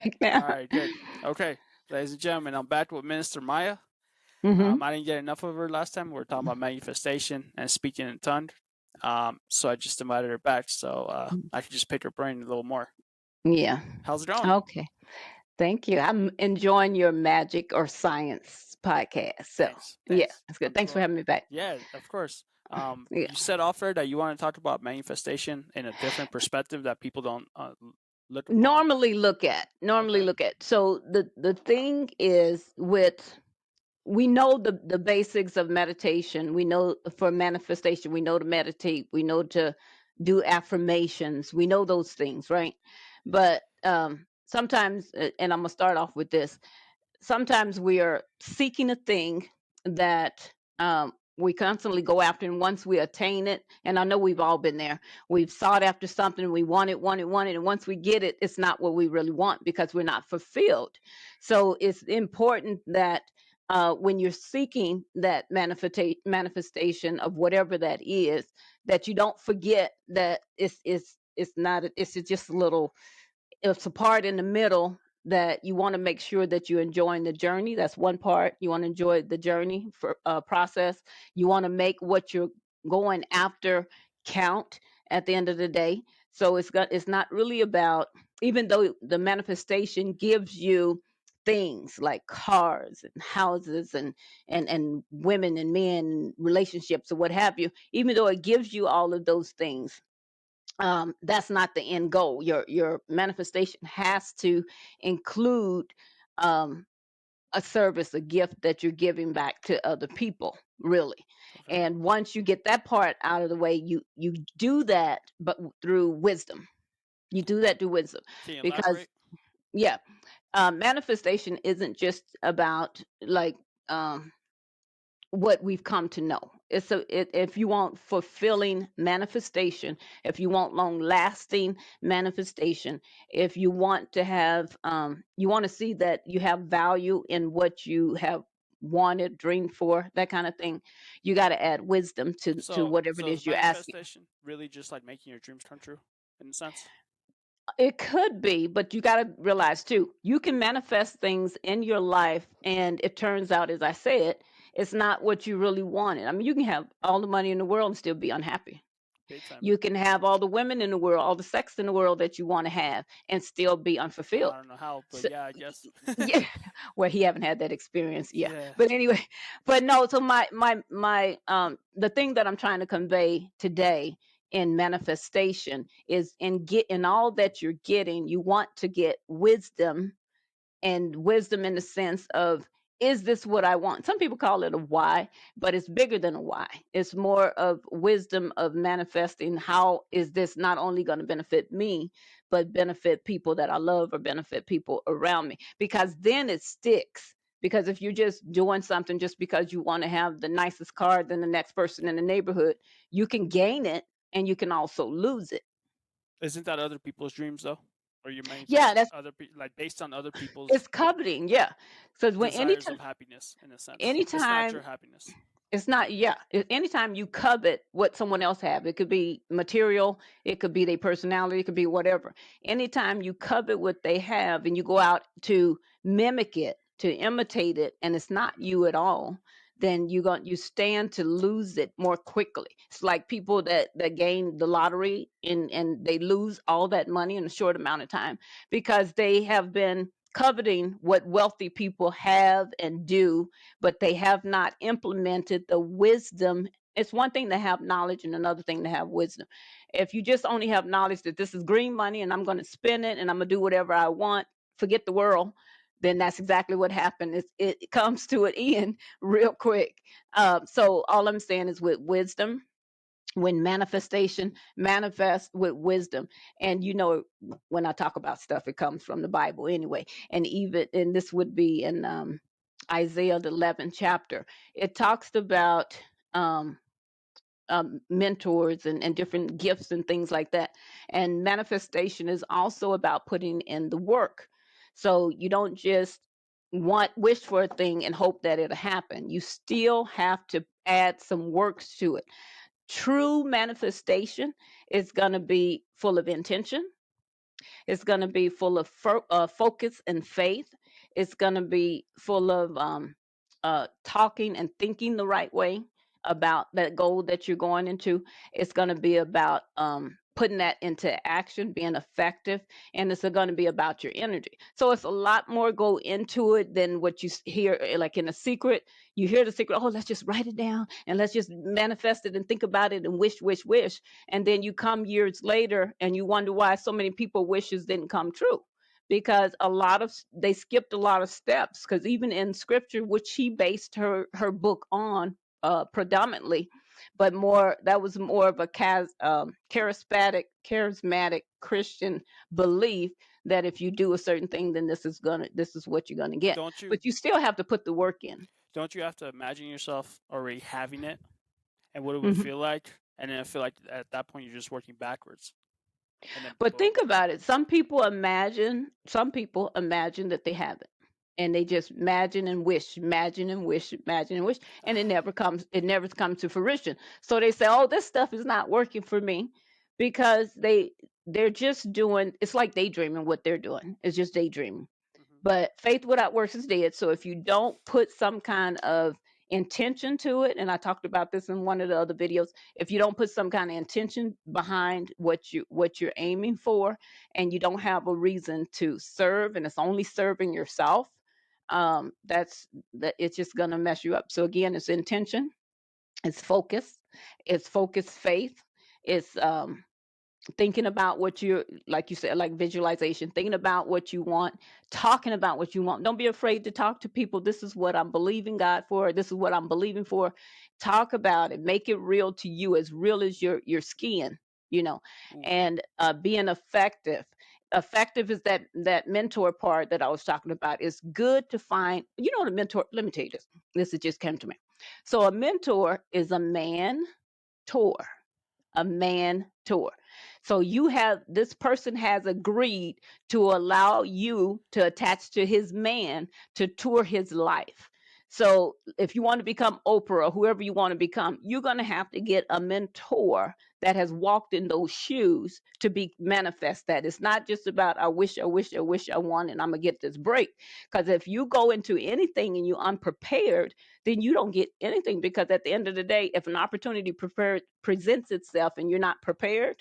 All right, good. Okay, ladies and gentlemen, I'm back with Minister Mya. Mm-hmm. I didn't get enough of her last time. We were talking about manifestation and speaking in tongues. So I just invited her back so I could just pick her brain a little more. Yeah. How's it going? Okay. Thank you. I'm enjoying your magic or science podcast. So Thanks. yeah, Thanks. that's good. I'm Thanks for enjoying. having me back. Yeah, of course. Yeah. You said off air that you want to talk about manifestation in a different perspective that people don't look upon. Normally Okay. look at. So the thing is with we know the basics of meditation. We know for manifestation, we know to meditate, we know to do affirmations, we know those things, right? But sometimes, and I'm gonna start off with this. Sometimes we are seeking a thing that we constantly go after, and once we attain it, and I know we've all been there, we've sought after something, we want it, and once we get it, it's not what we really want because we're not fulfilled. So it's important that when you're seeking that manifestation of whatever that is, that you don't forget that it's not it's just a little, it's a part in the middle that you want to make sure that you're enjoying the journey. That's one part. You want to enjoy the journey for process. You want to make what you're going after count at the end of the day. So it's not really about, even though the manifestation gives you things like cars and houses and women and men relationships or what have you, even though it gives you all of those things, that's not the end goal. Your manifestation has to include um, a service, a gift that you're giving back to other people, really. Okay. And once you get that part out of the way, you do that, but through wisdom. You do that through wisdom, Can you because elaborate? yeah, manifestation isn't just about like um, what we've come to know. If you want fulfilling manifestation, if you want long lasting manifestation, if you want to have, you want to see that you have value in what you have wanted, dreamed for, that kind of thing, you got to add wisdom to whatever it So is is you're asking. manifestation really just like making your dreams come true, in a sense? It could be, but you got to realize too, you can manifest things in your life, and it turns out, as I said, it's not what you really wanted. I mean, you can have all the money in the world and still be unhappy. Big time. You can have all the women in the world, all the sex in the world that you want to have, and still be unfulfilled. I don't know how, but So, yeah, I guess. yeah, well, he haven't had that experience, yeah. Yeah. But anyway, but no. So the thing that I'm trying to convey today in manifestation is in all that you're getting, you want to get wisdom, and wisdom in the sense of, is this what I want? Some people call it a why, but it's bigger than a why. It's more of wisdom of manifesting, how is this not only going to benefit me, but benefit people that I love or benefit people around me? Because then it sticks. Because if you're just doing something just because you want to have the nicest car than the next person in the neighborhood, you can gain it and you can also lose it. Isn't that other people's dreams though? Or you're Yeah, manifesting that's other people, like based on other people's it's coveting. Yeah. So when desires of happiness, in a sense. It's not anytime your happiness. it's not, yeah. Anytime you covet what someone else have, it could be material, it could be their personality, it could be whatever. Anytime you covet what they have and you go out to mimic it, to imitate it, and it's not you at all, then you stand to lose it more quickly. It's like people that gain the lottery and they lose all that money in a short amount of time because they have been coveting what wealthy people have and do, but they have not implemented the wisdom. It's one thing to have knowledge and another thing to have wisdom. If you just only have knowledge that this is green money and I'm going to spend it and I'm going to do whatever I want, forget the world, then that's exactly what happened. It comes to an end real quick. So all I'm saying is, with wisdom, when manifestation manifest with wisdom, and when I talk about stuff, it comes from the Bible anyway. And this would be in Isaiah the 11th chapter. It talks about um mentors and different gifts and things like that. And manifestation is also about putting in the work. So you don't just wish for a thing and hope that it'll happen. You still have to add some works to it. True manifestation is going to be full of intention. It's going to be full of focus and faith. It's going to be full of talking and thinking the right way about that goal that you're going into. It's going to be about putting that into action, being effective, and it's going to be about your energy. So it's a lot more go into it than what you hear, like in a secret. You hear the secret, oh, let's just write it down and let's just manifest it and think about it and wish, wish, wish. And then you come years later and you wonder why so many people wishes didn't come true, because a lot of they skipped a lot of steps, because even in scripture, which she based her book on predominantly, but more that was more of a charismatic Christian belief that if you do a certain thing, then this is what you're gonna get. Don't you But you still have to put the work in. don't you have to imagine yourself already having it and what it would Hmm. feel like, and then I feel like at that point you're just working backwards, and then But boom. think about it. Some people imagine that they have it. And they just imagine and wish, imagine and wish, and it never comes to fruition. So they say, "Oh, this stuff is not working for me," because they're just doing, it's like daydreaming what they're doing. It's just daydreaming. Hmm. But faith without works is dead. So if you don't put some kind of intention to it, and I talked about this in one of the other videos, if you don't put some kind of intention behind what you're aiming for, and you don't have a reason to serve, and it's only serving yourself, that it's just gonna mess you up. So again, it's intention, it's focus faith, it's thinking about what you're, like you said, like visualization, thinking about what you want, talking about what you want. Don't be afraid to talk to people. This is what I'm believing God for. This is what I'm believing for. Talk about it. Make it real to you, as real as your skin, you know. Ooh. And being effective. Effective is that mentor part that I was talking about. It's good to find, the mentor. Let me tell you this. This has just came to me. So a mentor is tour a man tour. So this person has agreed to allow you to attach to his man to tour his life. So if you want to become Oprah or whoever you want to become, you're going to have to get a mentor that has walked in those shoes to be manifest that. It's not just about I wish, I wish, I wish I won and I'm gonna get this break. Because if you go into anything and you're unprepared, then you don't get anything, because at the end of the day, if an opportunity presents itself and you're not prepared,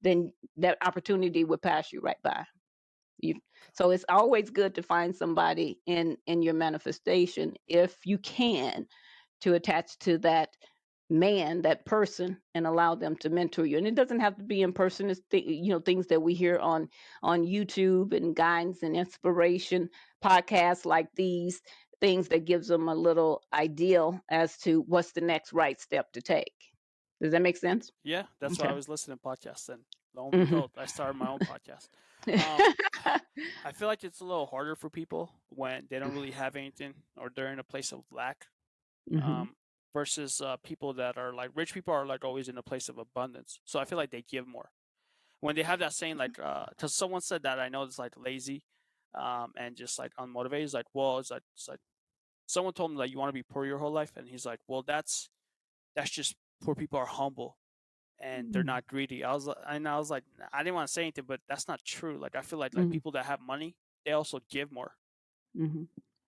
then that opportunity would pass you right by you. So it's always good to find somebody in your manifestation, if you can, to attach to that person, and allow them to mentor you. And it doesn't have to be in person. It's things that we hear on YouTube, and guidance and inspiration podcasts like these, things that gives them a little ideal as to what's the next right step to take. Does that make sense? Yeah, that's why I Okay. was listening to podcasts, and lo and Hmm. behold, I started my own podcast. Um, I feel like it's a little harder for people when they don't really have anything or they're in a place of lack, Hmm. um, versus people that are like rich people are like always in a place of abundance. So I feel like they give more when they have that saying, like, because someone said that I know it's like lazy, and just like unmotivated. It's like, well, it's like someone told me like you want to be poor your whole life, and he's like, well, that's just poor people are humble and they're not greedy. I was like, I didn't want to say anything, but that's not true. Like I feel like Hmm. people that have money, they also give more. Hmm.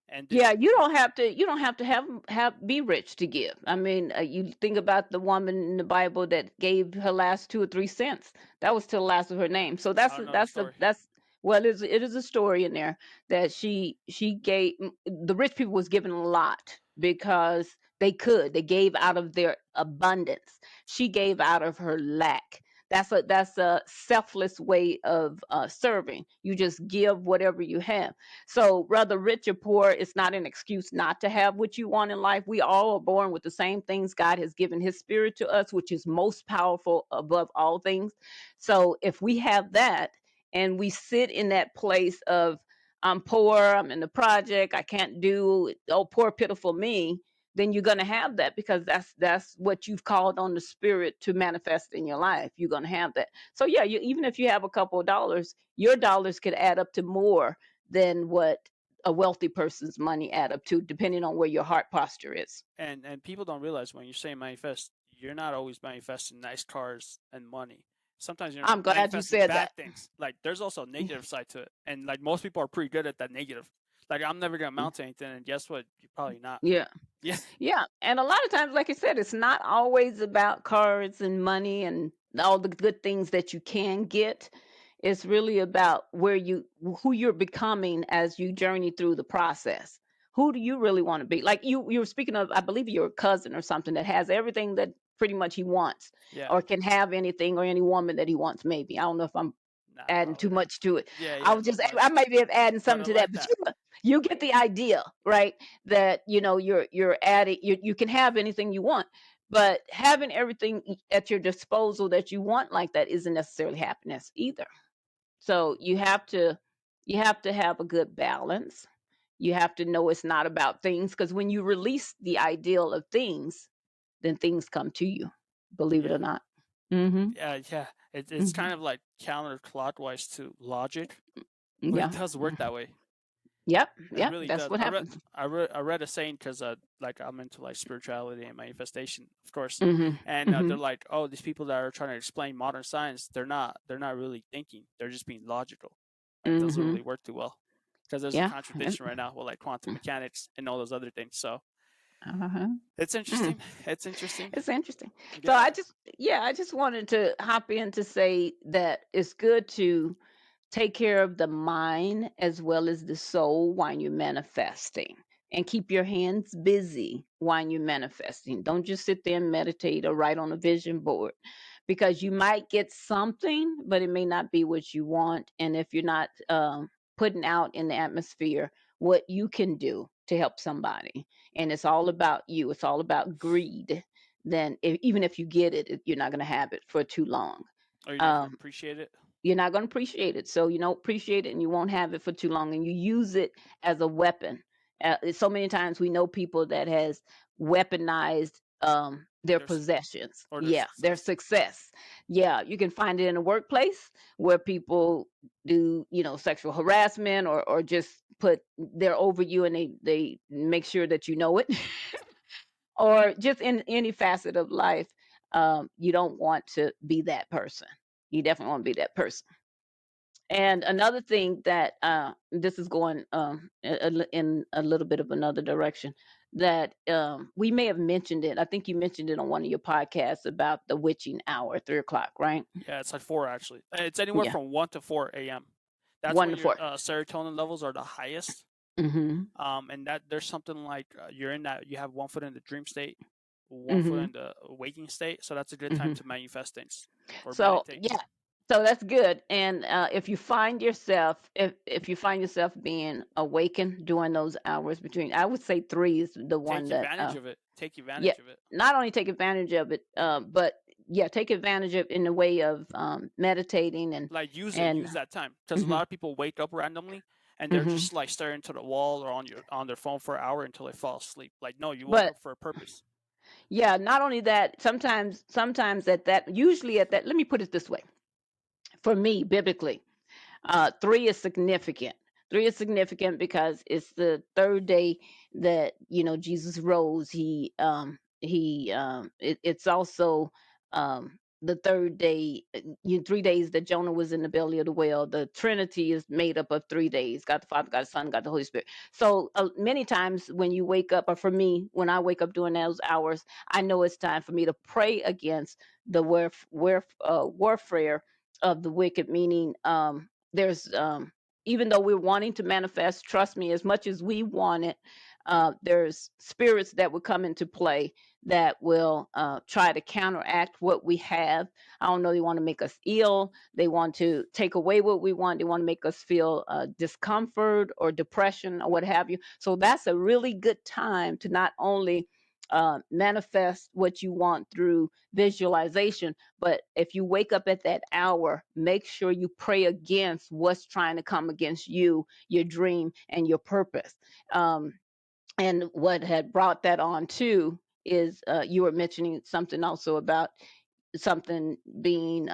And Yeah, you don't have to have be rich to give. I mean, you think about the woman in the Bible that gave her last 2 or 3 cents. That was to the last of her name. So I don't know the story. that's well, it is a story in there that she gave. The rich people was given a lot because they gave out of their abundance. She gave out of her lack. That's a selfless way of serving. You just give whatever you have. So, whether rich or poor, it's not an excuse not to have what you want in life. We all are born with the same things. God has given His Spirit to us, which is most powerful above all things. So, if we have that and we sit in that place of, I'm poor, I'm in the project, I can't do, oh, poor, pitiful me, then you're going to have that, because that's what you've called on the Spirit to manifest in your life. You're going to have that. So, yeah, even if you have a couple of dollars, your dollars could add up to more than what a wealthy person's money add up to, depending on where your heart posture is. And people don't realize when you say manifest, you're not always manifesting nice cars and money. sometimes you're I'm glad you manifesting said bad that. things. Like there's also a negative side to it, and like most people are pretty good at that negative. Like I'm never gonna amount to anything, and guess what? You're probably not. Yeah. Yeah, Yeah, and a lot of times, like I said, it's not always about cars and money and all the good things that you can get. It's really about who you're becoming as you journey through the process. Who do you really want to be? Like you were speaking of, I believe your cousin or something that has everything that pretty much he wants, yeah. or can have anything or any woman that he wants. Maybe I don't know if I'm Nah, adding too probably not. much to it. Yeah, I yeah, was no just I much. might be adding But something I to that, like but that. you get the idea, right? That you're adding you can have anything you want, but having everything at your disposal that you want like that isn't necessarily happiness either. So you have to have a good balance. You have to know it's not about things, because when you release the ideal of things, then things come to you. Believe it Yeah, or not. Mhm. yeah. It's Mhm. kind of like counterclockwise to logic, but it Yeah. does work Mhm. that way. Yep. It Yep. really That's does. what happens. I read a saying because like I'm into like spirituality and manifestation, of course, Mhm. and they're Mhm. like, oh, these people that are trying to explain modern science, they're not really thinking. They're just being logical. Like doesn't Mhm. really work too well because there's a Yeah. contradiction right now with like quantum mechanics and all those other things. So Uh-huh. it's Mm. interesting. It's interesting. It's interesting. So Yeah. I just wanted to hop in to say that it's good to take care of the mind as well as the soul while you're manifesting. And keep your hands busy while you're manifesting. Don't just sit there and meditate or write on a vision board, because you might get something, but it may not be what you want. And if you're not putting out in the atmosphere what you can do to help somebody, and it's all about you, it's all about greed, then even if you get it, you're not going to have it for too long. Or you're not gonna Um, appreciate it. you're not going to appreciate it. So you don't appreciate it and you won't have it for too long. And you use it as a weapon. So many times we know people that has weaponized their There's possessions. or their Yeah, their success. success. Yeah, you can find it in the workplace where people do, sexual harassment, or just they're over you, and they make sure that you know it. Or just in any facet of life. You don't want to be that person. You definitely want to be that person. And another thing that this is going in a little bit of another direction, that we may have mentioned it. I think you mentioned it on one of your podcasts about the witching hour, 3 o'clock, right? Yeah, it's like 4 actually. It's anywhere Yeah, from 1 to 4 a.m. That's one when to your four. serotonin levels are the highest. Mm-hmm. And that there's something like you're in that you have one foot in the dream state, one foot Mm-hmm. in the waking state. So that's a good time Mm-hmm. to manifest things or So meditate. yeah, so that's good. And if you find yourself being awakened during those hours between, I would say three is the one Take that advantage of it. Take yeah, advantage of it. not only take advantage of it, but yeah, take advantage of in the way of meditating and Like use it. and Use that time because a hmm lot of people wake up randomly and they're hmm just like staring to the wall or on their phone for an hour until they fall asleep. Like no, you woke but up for a purpose. yeah, not only that, sometimes at that, usually at that, let me put it this way. For me, biblically, three is significant. Three is significant because it's the third day that Jesus rose. It's also the third day. 3 days that Jonah was in the belly of the whale. The Trinity is made up of 3 days: God the Father, God the Son, God the Holy Spirit. So many times when you wake up, or for me, when I wake up during those hours, I know it's time for me to pray against the warfare of the wicked. Meaning, there's even though we're wanting to manifest, trust me, as much as we want it, there's spirits that will come into play that will try to counteract what we have. I don't know, they want to make us ill, they want to take away what we want, they want to make us feel discomfort or depression or what have you. So that's a really good time to not only manifest what you want through visualization, but if you wake up at that hour, make sure you pray against what's trying to come against you, your dream, and your purpose. Um, and what had brought that on too is you were mentioning something also about something being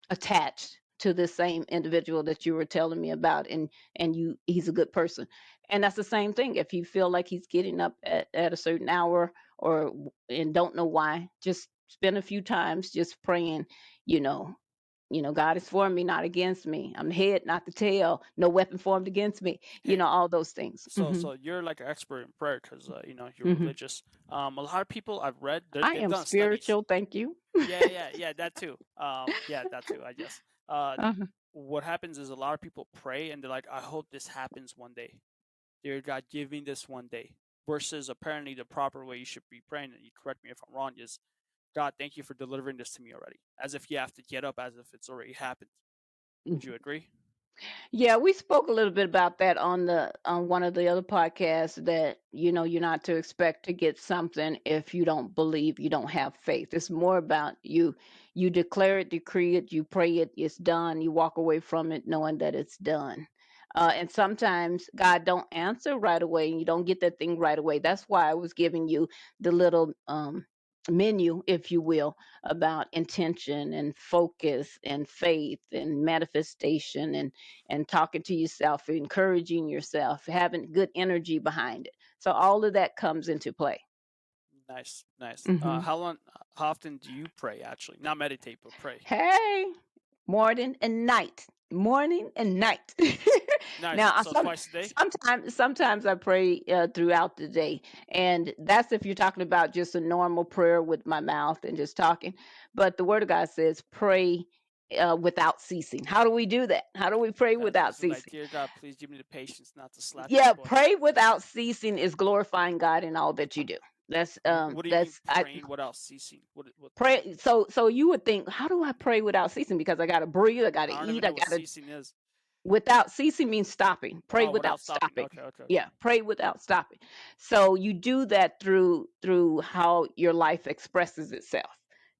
attached to the same individual that you were telling me about, and he's a good person. And that's the same thing. If you feel like he's getting up at a certain hour, and don't know why, just spend a few times just praying, you know God is for me, not against me. I'm the head, not the tail. No weapon formed against me. All those things. So you're like an expert in prayer because you're Hmm. religious. A lot of people I've read, I they've am done studies. spiritual. Thank you. Yeah, that too. Yeah, that too. I guess. Uh-huh. What happens is a lot of people pray and they're like, I hope this happens one day. Dear God, give me this one day. Versus apparently the proper way you should be praying, and you correct me if I'm wrong, is God, thank you for delivering this to me already. As if you have to get up, as if it's already happened. Would you agree? Yeah, we spoke a little bit about that on one of the other podcasts, that you're not to expect to get something if you don't believe, you don't have faith. It's more about you declare it, decree it, you pray it, it's done, you walk away from it knowing that it's done. And sometimes God don't answer right away and you don't get that thing right away. That's why I was giving you the little menu, if you will, about intention and focus and faith and manifestation and talking to yourself, encouraging yourself, having good energy behind it. So all of that comes into play. Nice, nice. Hmm. How often do you pray? Actually, not meditate, but pray. Hey, morning and night, morning and night. Nice. Now, So twice a day. sometimes I pray throughout the day, and that's if you're talking about just a normal prayer with my mouth and just talking. But the Word of God says, pray without ceasing. How do we do that? How do we pray without Is it like, ceasing? dear God, please give me the patience not to slap Yeah, people? And pray without ceasing is glorifying God in all that you do. what do you mean That's I praying without ceasing? What? pray. So you would think, how do I pray without ceasing? Because I got to breathe, I got to I don't eat, even I know what got to. ceasing is. Without ceasing means stopping. Pray Oh, without without stopping. stopping. Okay, okay, okay. Yeah, pray without stopping. So you do that through how your life expresses itself.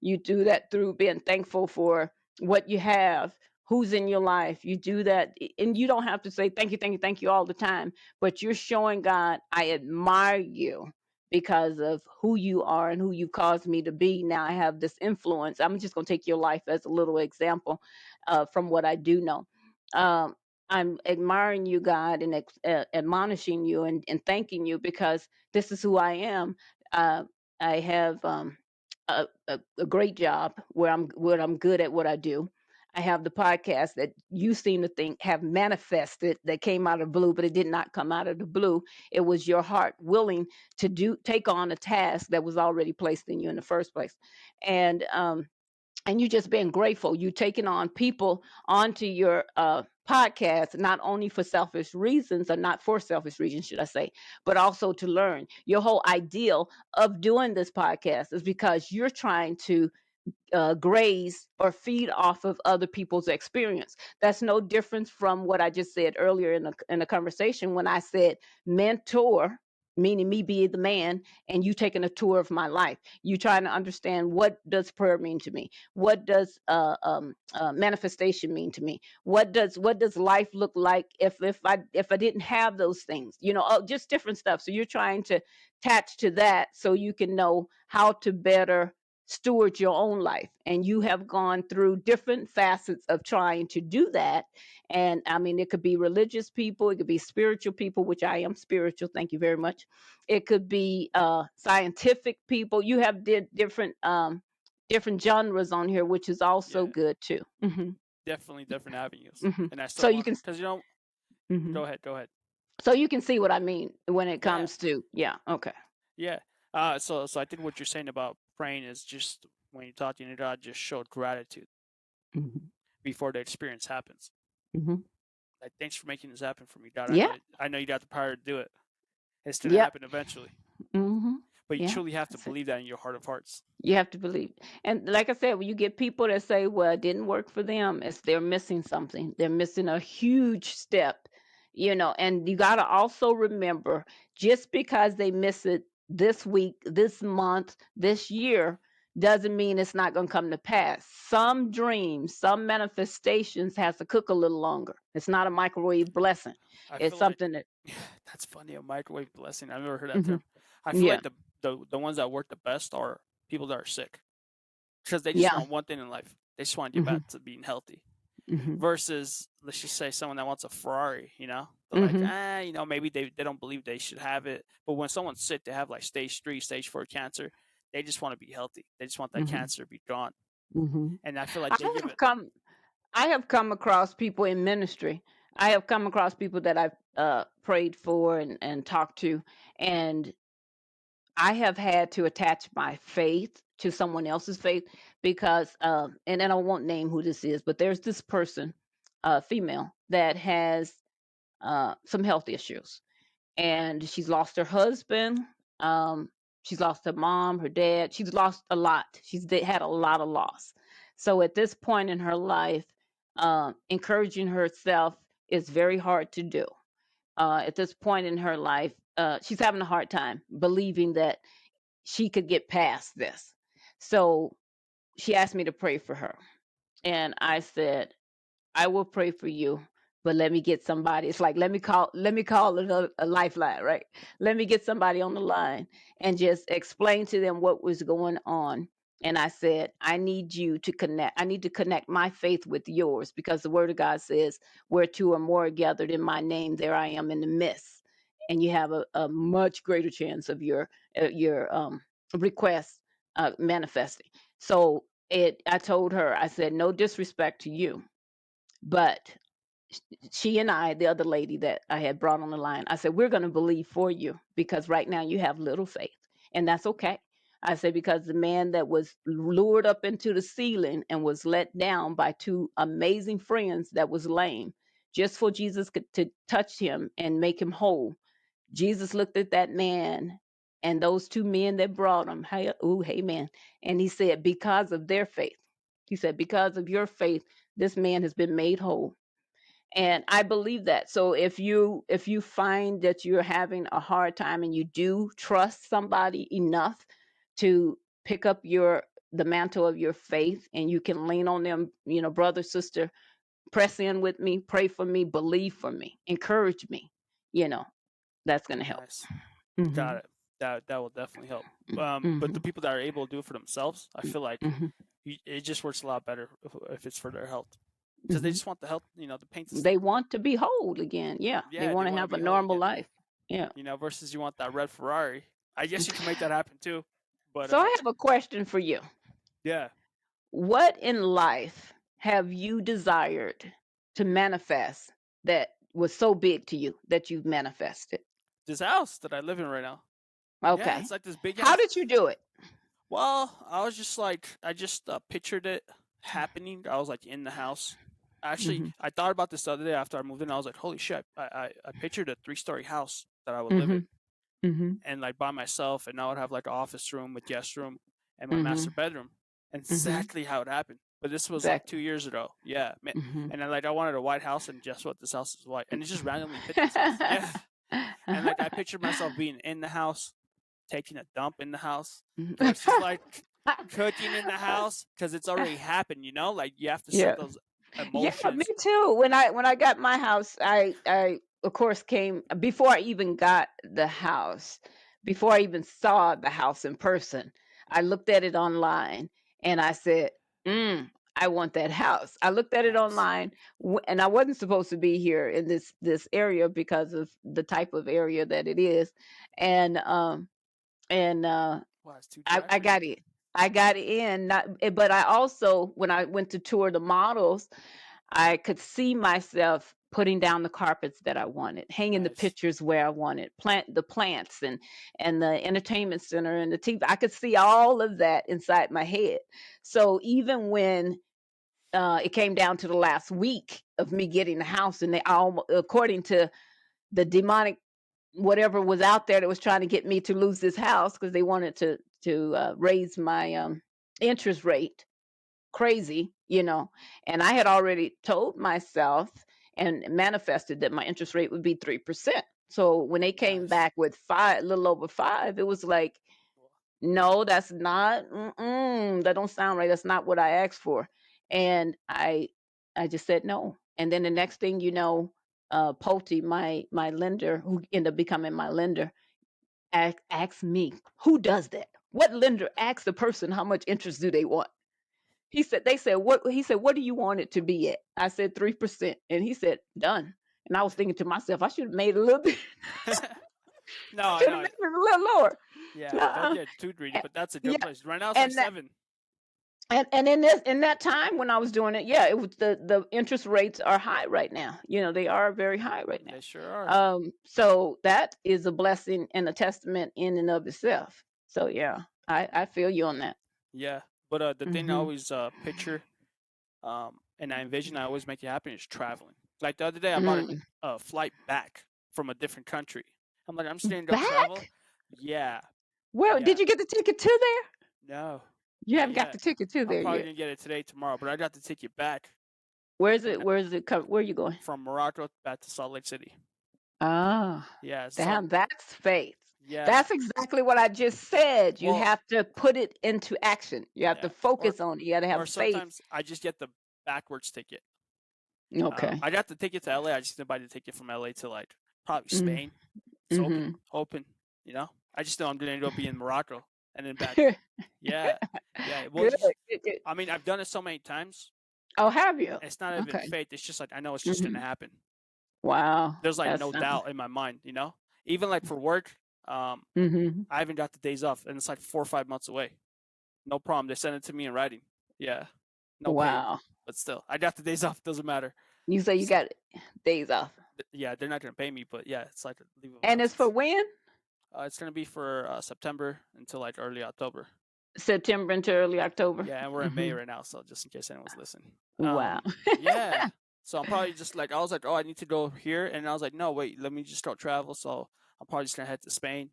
You do that through being thankful for what you have, who's in your life. You do that, and you don't have to say thank you, thank you, thank you all the time, but you're showing God, I admire you because of who you are and who you caused me to be. Now I have this influence. I'm just going to take your life as a little example from what I do know. Um, I'm admiring you, God, and admonishing you and thanking you because this is who I am. Uh, I have a great job where I'm good at what I do. I have the podcast that you seem to think have manifested, that came out of blue, but it did not come out of the blue. It was your heart willing to take on a task that was already placed in you in the first place, and you just being grateful. You taking on people onto your podcast, not only for selfish reasons, or not for selfish reasons, should I say, but also to learn. Your whole ideal of doing this podcast is because you're trying to graze or feed off of other people's experience. That's no difference from what I just said earlier in the conversation when I said mentor, meaning me being the man and you taking a tour of my life. You trying to understand, what does prayer mean to me? What does manifestation mean to me? What does life look like if I didn't have those things? Just different stuff. So you're trying to attach to that so you can know how to better steward your own life, and you have gone through different facets of trying to do that. And I mean, it could be religious people, it could be spiritual people, which I am spiritual, thank you very much. It could be scientific people. You have different genres on here, which is also Yeah, good too. Hmm. definitely different avenues. Hmm. And I So still you want, can because mhm. go ahead, go ahead. So you can see what I mean when it Yeah, comes to, yeah, okay. yeah. So I think what you're saying about praying is just when you're talking to God, just show gratitude Hmm. before the experience happens. Hmm. Like, thanks for making this happen for me, God. Yeah. I know you got the power to do it. It's gonna Yep. happen eventually. Hmm. But you Yeah, truly have to that's it. believe that in your heart of hearts. You have to believe. And like I said, when you get people that say, well, it didn't work for them, it's they're missing something. They're missing a huge step, and you got to also remember, just because they miss it this week, this month, this year, doesn't mean it's not going to come to pass. Some dreams, some manifestations has to cook a little longer. It's not a microwave blessing. I It's feel like something that, that's funny. A microwave blessing. I've never heard that mhm. term. I feel Yeah, like the ones that work the best are people that are sick, because they just yeah. want one thing in life. They just want to get Hmm. back to being healthy. Hmm. Versus, let's just say, someone that wants a Ferrari. They're like, Hmm. maybe they don't believe they should have it. But when someone's sick, they have like stage 3, stage 4 cancer. They just want to be healthy. They just want that Hmm. cancer to be gone. Hmm. And I feel like I they give have it. come. I have come across people in ministry. I have come across people that I've prayed for and talked to, and I have had to attach my faith to someone else's faith because, and then I won't name who this is, but there's this person, female, that has some health issues, and she's lost her husband. Um, she's lost her mom, her dad. She's lost a lot. Had a lot of loss. So at this point in her life, encouraging herself is very hard to do. At this point in her life, she's having a hard time believing that she could get past this. So she asked me to pray for her. And I said, I will pray for you, but let me get somebody. It's like let me call it a lifeline, right? Let me get somebody on the line and just explain to them what was going on. And I said, I need you to connect. I need to connect my faith with yours because the word of God says, where two or more are gathered in my name, there I am in the midst. And you have a much greater chance of your request manifesting. So I told her, I said, no disrespect to you, but she and I, the other lady that I had brought on the line, I said, we're going to believe for you because right now you have little faith, and that's okay. I said, because the man that was lured up into the ceiling and was let down by two amazing friends that was lame, just for Jesus to touch him and make him whole. Jesus looked at that man and those two men that brought him, hey, ooh, hey, man. And he said, because of their faith, he said, because of your faith, this man has been made whole. And I believe that. So if you find that you're having a hard time and you do trust somebody enough to pick up the mantle of your faith and you can lean on them, brother, sister, press in with me, pray for me, believe for me, encourage me, you know, that's going to help. Nice. Mhm. Got it. That will definitely help. But the Mhm. people that are able to do it for themselves, I feel like Mhm. it just works a lot better if it's for their health, because they Mhm. just want the health, the pain to They stop. want to be whole again. Yeah, they Yeah, they want to want to have a be whole normal again. life. Yeah. Versus you want that red Ferrari. I guess you can make that happen too, but So I have a question for you. yeah, What in life have you desired to manifest that was so big to you that you've manifested? this house that I live in right now. Yeah, Okay. it's like this big How house. did you do it? Well, I was just like, I just pictured it happening. I was like in the house. Actually, Mhm. I thought about this the other day after I moved in. I was like, holy shit! I pictured a 3-story house that I would live in, Mhm. Mhm. and like by myself, and I would have like an office room with guest room and my master Mhm. bedroom. Mhm. Exactly how it happened. But this was like 2 Exactly. years ago. Yeah, Mhm. and then like I wanted a white house, and guess what? This house is white, and it just randomly picked this house. Yeah, and like I pictured myself being in the house, taking a dump in the house, versus like cooking in the house because it's already happened. Like you have to Yeah. set those Yeah, me emotions. too. When I got my house, I of course came before I even got the house, before I even saw the house in person. I looked at it online and I said, I want that house." I looked at it Nice. online, and I wasn't supposed to be here in this area because of the type of area that it is, and and Wow, it's too I, dry I for you. got it. I got in, but I also, when I went to tour the models, I could see myself putting down the carpets that I wanted, hanging the Nice. pictures where I wanted, plant the plants and the entertainment center and the TV. I could see all of that inside my head. So even when it came down to the last week of me getting the house, and they all, according to the demonic whatever was out there that was trying to get me to lose this house because they wanted to raise my interest rate crazy, and I had already told myself and manifested that my interest rate would be 3%. So when they came Nice. back with five, a little over five, it was like, no, that's not, that don't sound right. That's not what I asked for. And I just said no. And then the next thing you know, Pulte, my lender, who ended up becoming my lender, asked me, who does that? What lender asks the person how much interest do they want? They said, what? He said, what do you want it to be at? I said 3%. And he said, done. And I was thinking to myself, I should have made it a little bit, No, I I should have know. made it a little lower. Yeah, don't Uh-uh. get too greedy, And- but that's a good Yeah. place. Right now it's like And that, 7. And in that time when I was doing it, yeah, it was the interest rates are high right now. They are very high right now. They sure are. So that is a blessing and a testament in and of itself. So yeah, I feel you on that. Yeah, but the thing I Mhm. always picture and I envision I always make it happen is traveling. Like the other day, I bought Mm. a flight back from a different country. I'm like, I'm just gonna go travel. Back? Yeah, Well, yeah. did you get the ticket to there? No, You not haven't got the yet. ticket to I'm there probably yet. gonna get it today, tomorrow, but I got the ticket back Where is and it? Where is it come? Where are you going? from Morocco back to Salt Lake City. Ah, Yeah, so damn, that's faith. yeah, That's exactly what I just said. You well, have to put it into action. You have to yeah, focus on it. You got to or have faith. sometimes I just get the backwards ticket. Okay. I got the ticket to LA. I just didn't buy the ticket from LA to like probably Mm. Spain. It's open, Mhm. open. You know, I just know I'm gonna end up being in Morocco and then back. Good. Yeah, yeah. Well, Good. just Good. I mean, I've done it so many times. Oh, have you? It's not even Okay. fate. It's just like I know it's just gonna Mhm. happen. Wow. There's like That's no doubt in my mind. Even like for work, mhm. I haven't got the days off, and it's like 4 or 5 months away. No problem. They send it to me in writing. Yeah, no pay, Wow. but still, I got the days off. Doesn't matter. You say you got days off. Yeah, they're not gonna pay me, but yeah, it's like a leave of And it's for absence. when? It's gonna be for September until like early October. September into early October. Yeah, and we're in May Mhm. right now, so just in case anyone's listening. Wow. Yeah. So I'm probably just like I was like, oh, I need to go here, and I was like, no, wait, let me just start travel. So I'm probably just gonna head to Spain,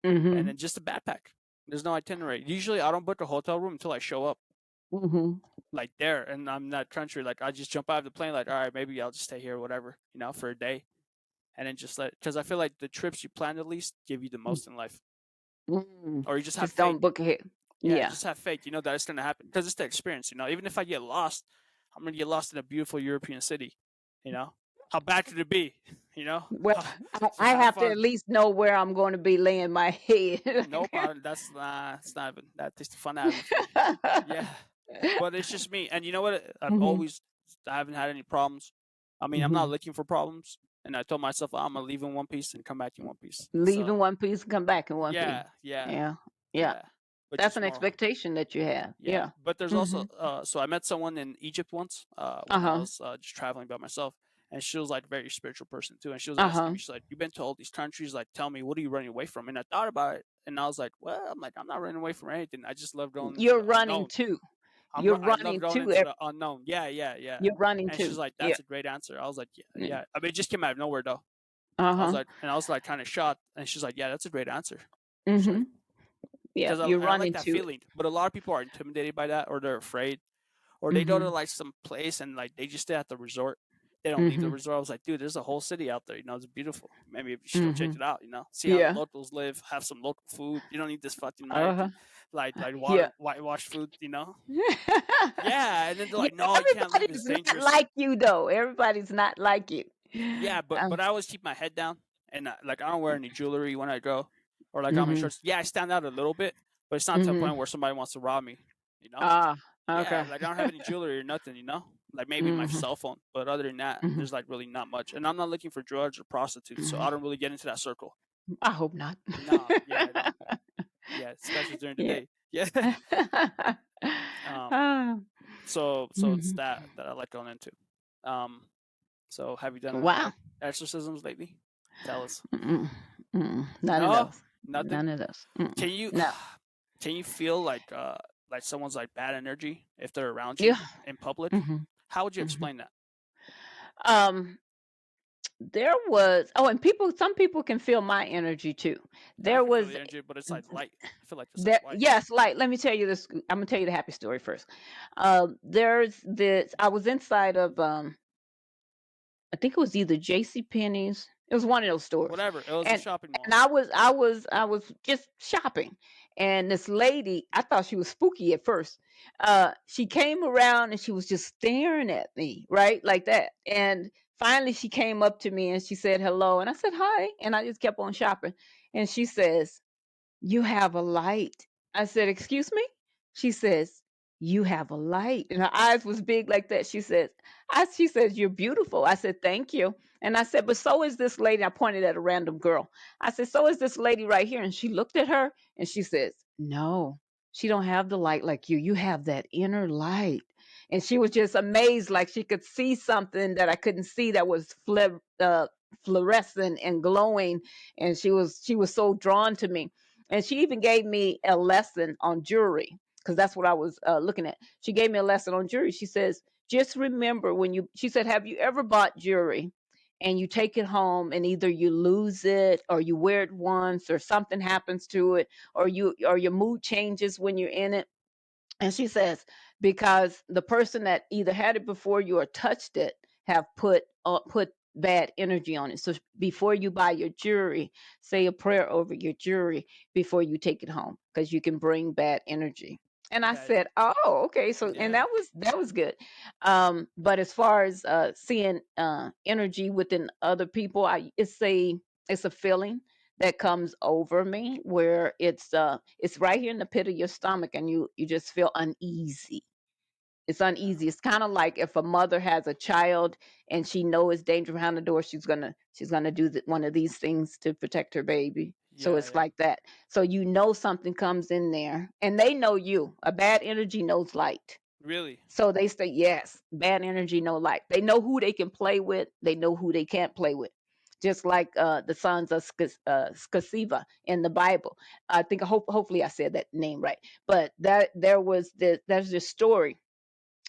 and Mhm. then just a backpack. There's no itinerary. Usually, I don't book a hotel room until I show up, Mhm. like there, and I'm in that country. Like I just jump out of the plane, like, all right, maybe I'll just stay here, whatever, for a day, and then just because I feel like the trips you plan at least give you the most in life, Mm. or you just have Just faith. don't book ahead. Yeah, Yeah. just have faith. That it's gonna happen because it's the experience. Even if I get lost, I'm gonna get lost in a beautiful European city. How bad could it be? You know, Well, I just have have to at fun. least know where I'm going to be laying my head. Nope, that's it's not even that takes the fun out of it for me. Yeah, but it's just me. And you know what? Mhm. I haven't had any problems. I mean, I'm not Mhm. looking for problems, and I told myself I'm gonna leave in one piece and come back in one piece. Leave in So one piece and come back in one piece. yeah, yeah, Yeah. Yeah. yeah, but That's just an more. expectation that you have. Yeah, Yeah. but there's also Mhm. so I met someone in Egypt once when I Uh-huh. was just traveling by myself, and she was like a very spiritual person too, and she was asking Uh-huh. me, she's like, "You've been to all these countries, like, tell me, what are you running away from?" And I thought about it, and I was like, "Well, I'm not running away from anything. I just love going into You're the running unknown. too. You're I love running going to into the unknown. Yeah, yeah, yeah." you're running And she's too. like, Yeah. "That's a great answer." I was like, "Yeah, Yeah. yeah." I mean, it just came out of nowhere though. Uh-huh. I was like kind of shocked, and she's like, "Yeah, that's a great answer." She's like, Mhm. Yeah, because you're I like running that to it. feeling, but a lot of people are intimidated by that, or they're afraid, or they go to Mhm. like some place and like they just stay at the resort. They don't leave the Mhm. resort. I was like, dude, there's a whole city out there. It's beautiful. Maybe you should go check Mhm. it out. See how the Yeah. locals live. Have some local food. You don't need this fucking Uh-huh. American, like Yeah. water whitewash food. Yeah, Yeah, and then they're like, no, you can't leave. It's everybody's not dangerous. like you though. Everybody's not like you. Yeah, but I always keep my head down, and like I don't wear any jewelry when I go, or like on my Mhm. shirts. Yeah, I stand out a little bit, but it's not to a Mhm. point where somebody wants to rob me. You know. Ah, Yeah, okay. like I don't have any jewelry or nothing. Like maybe my Mhm. cell phone, but other than that, Mhm. there's like really not much. And I'm not looking for drugs or prostitutes, so Mhm. I don't really get into that circle. I hope not. No, yeah, I don't. Yeah, especially during the Yeah. day. Yeah. um. Ah. So it's Mhm. that I like going into. Um. So have you done any Wow. like exorcisms lately? Tell us. Mm-mm. Mm-mm. None of No, those. nothing. None of those. Mm-mm. Can you No. can you feel like someone's like bad energy if they're around you Yeah. in public? Mhm. How would you Mhm. explain that? Um, there was some people can feel my energy too. Yeah, I There can feel was the energy, but it's like light. I feel like it's like there light. yes, like let me tell you this. I'm gonna tell you the happy story first. There's this. I was inside of I think it was either J.C. Penney's. It was one of those stores, Whatever. It was a and shopping mall. I was just shopping, and this lady, I thought she was spooky at first. She came around and she was just staring at me, right, like that, and finally she came up to me and she said hello, and I said hi, and I just kept on shopping, and she says, "You have a light." I said, "Excuse me?" She says, "You have a light." And her eyes was big like that. She says, "You're beautiful." I said, "Thank you." And I said, "But so is this lady." I pointed at a random girl. I said, "So is this lady right here." And she looked at her and she says, "No." she don't have the light like you. You have that inner light. And she was just amazed, like she could see something that I couldn't see that was fluorescent and glowing. And she was so drawn to me. And she even gave me a lesson on jewelry because that's what I was looking at. She gave me a lesson on jewelry. She says, just remember she said, have you ever bought jewelry and you take it home and either you lose it or you wear it once or something happens to it or your mood changes when you're in it? And she says, because the person that either had it before you or touched it have put bad energy on it. So before you buy your jewelry, say a prayer over your jewelry before you take it home, because you can bring bad energy. And I That said, oh, okay. So and yeah, that was good. But as far as seeing energy within other people, it's a feeling that comes over me where it's right here in the pit of your stomach and you just feel uneasy. It's yeah, uneasy. It's kind of like if a mother has a child and she knows it's danger behind the door, she's gonna do one of these things to protect her baby. So yeah, it's yeah. like that. So something comes in there and they know you. A bad energy knows light. Really? So they say, yes, bad energy, no light. They know who they can play with. They know who they can't play with. Just like the sons of Scasiva in the Bible. I think, hopefully I said that name right. But there's this story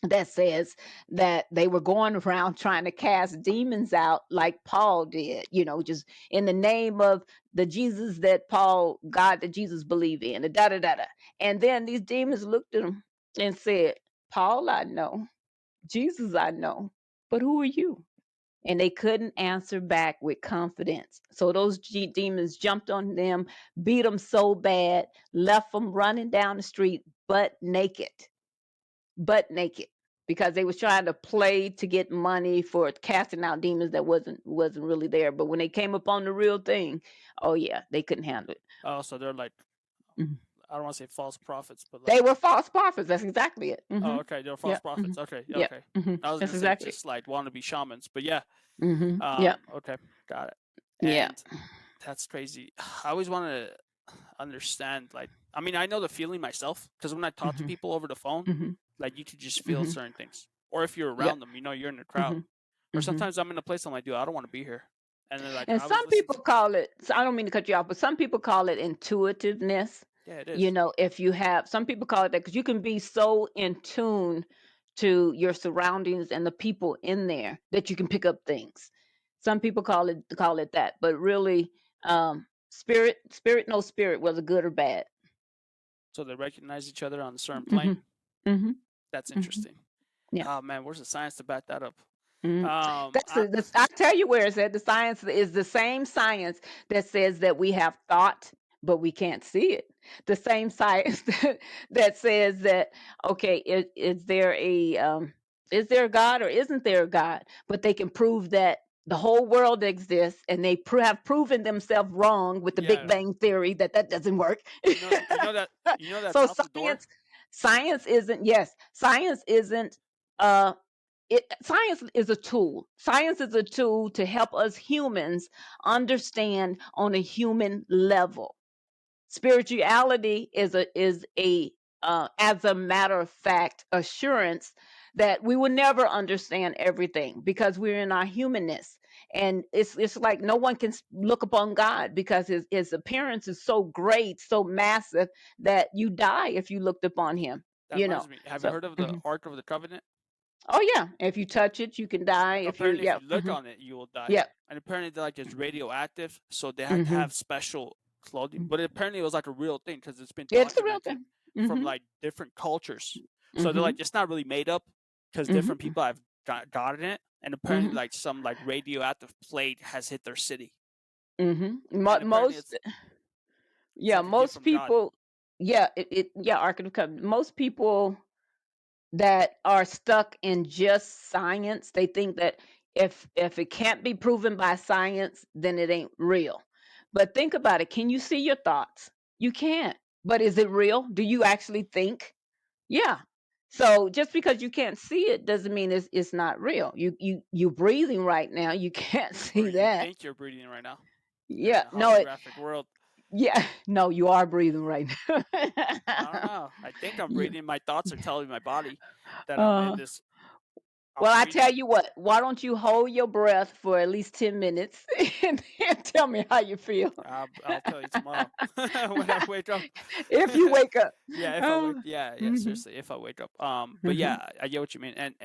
that says that they were going around trying to cast demons out like Paul did, just in the name of the Jesus God that Jesus believed in, da da da da. And then these demons looked at him and said, Paul, I know, Jesus, I know, but who are you? And they couldn't answer back with confidence. So those demons jumped on them, beat them so bad, left them running down the street butt naked, because they was trying to play to get money for casting out demons that wasn't really there. But when they came upon the real thing, oh yeah, they couldn't handle it. Oh, so they're like, Mhm. I don't want to say false prophets, but They like, were false prophets. That's exactly it. oh, okay, they're false Yep. prophets. Okay, yeah, Yep. okay. I was That's gonna say exactly it. just like wannabe shamans, but yeah. Yep. Okay, got it. Yeah. And that's crazy. I always want to understand. Like, I mean, I know the feeling myself because when I talk to hmm people over the phone, hmm like you could just feel hmm certain things. Or if you're Yep. around them, you're in a crowd. hmm Or hmm sometimes I'm in a place I'm like, dude, I don't want to be here. And then like And I was some listening people to, call it, so I don't mean to cut you off, but some people call it intuitiveness. yeah, it is. If you have, some people call it that because you can be so in tune to your surroundings and the people in there that you can pick up things. Some people call it that, but really, spirit knows spirit, whether good or bad. So they recognize each other on a certain hmm plane. hmm That's hmm interesting. Yeah. Oh man, where's the science to back that up? Mhm. That's I, I tell you where it's at. The science is the same science that says that we have thought, but we can't see it. The same science that says that, okay, is there a God or isn't there a God? But they can prove that the whole world exists, and they have proven themselves wrong with the Big yeah, Bang theory that doesn't work. you know that's So out the door. science isn't uh science is a tool. Science is a tool to help us humans understand on a human level. Spirituality is a as a matter of fact assurance that we will never understand everything because we're in our humanness. And it's like no one can look upon God because his appearance is so great, so massive that you die if you looked upon him. That reminds me. Have you So heard of the mhm. Ark of the Covenant? Oh yeah, if you touch it, you can die. If you Apparently, if yeah, you look on it, you will die. yeah, And apparently, they're like it's radioactive, so they had to hmm have special clothing. But apparently, it was like a real thing because it's been it's the real documented thing. from hmm like different cultures. So they're like hmm it's not really made up because different hmm people have gotten it, and apparently, hmm like some like radioactive plate has hit their city, and apparently, Most it's yeah, like a gift most from God. people yeah, Ark of the Covenant. Most people that are stuck in just science, they think that if it can't be proven by science, then it ain't real. But think about it. Can you see your thoughts? You can't. But is it real? Do you actually think? Yeah. So just because you can't see it doesn't mean it's not real. You breathing right now. You can't Or see you that. think you're breathing right now. You're in Yeah. a No, holographic world. Yeah, no, you are breathing right now. I don't know. I think I'm You breathing. My thoughts are telling my body that I'm in uh, this. I'm well, I breathing. tell you what, why don't you hold your breath for at least 10 minutes and then tell me how you feel I'll tell you tomorrow when I wake up. if you wake up. Yeah, if I Uh, wake. Yeah, yeah. mhm, Seriously, if I wake up. But mhm, yeah, I get what you mean. And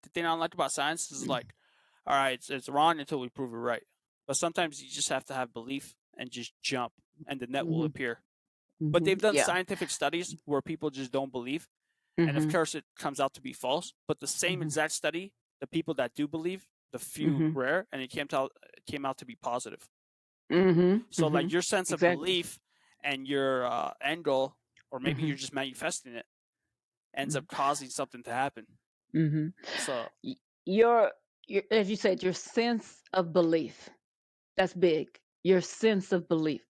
the thing I don't like about science is like, all right, it's wrong until we prove it right. But sometimes you just have to have belief and just jump, and the net will mhm, appear. But mhm. they've done Yeah. scientific studies where people just don't believe, and of Mhm, course it comes out to be false. But the same mhm, exact study, the people that do believe, the few mhm, rare, and it came out to be positive. mhm, So like mhm. your sense of Exactly. belief and your end goal, or maybe you're Mhm, just manifesting it, ends mhm, up causing something to happen. mhm. So Y- Your, as you said, your sense of belief. That's big. Your sense of belief.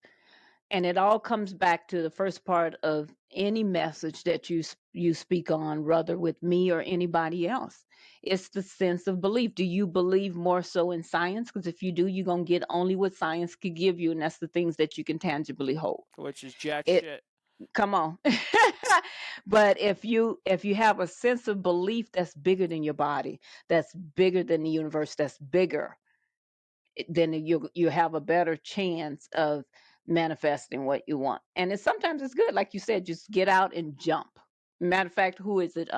And it all comes back to the first part of any message that you speak on, whether with me or anybody else. It's the sense of belief. Do you believe more so in science? Because if you do, you're gonna get only what science could give you, and that's the things that you can tangibly hold. which is jack It shit. come on. But if you have a sense of belief that's bigger than your body, that's bigger than the universe, that's bigger, then you have a better chance of manifesting what you want. And sometimes it's good, like you said, just get out and jump. Matter of fact, who is it?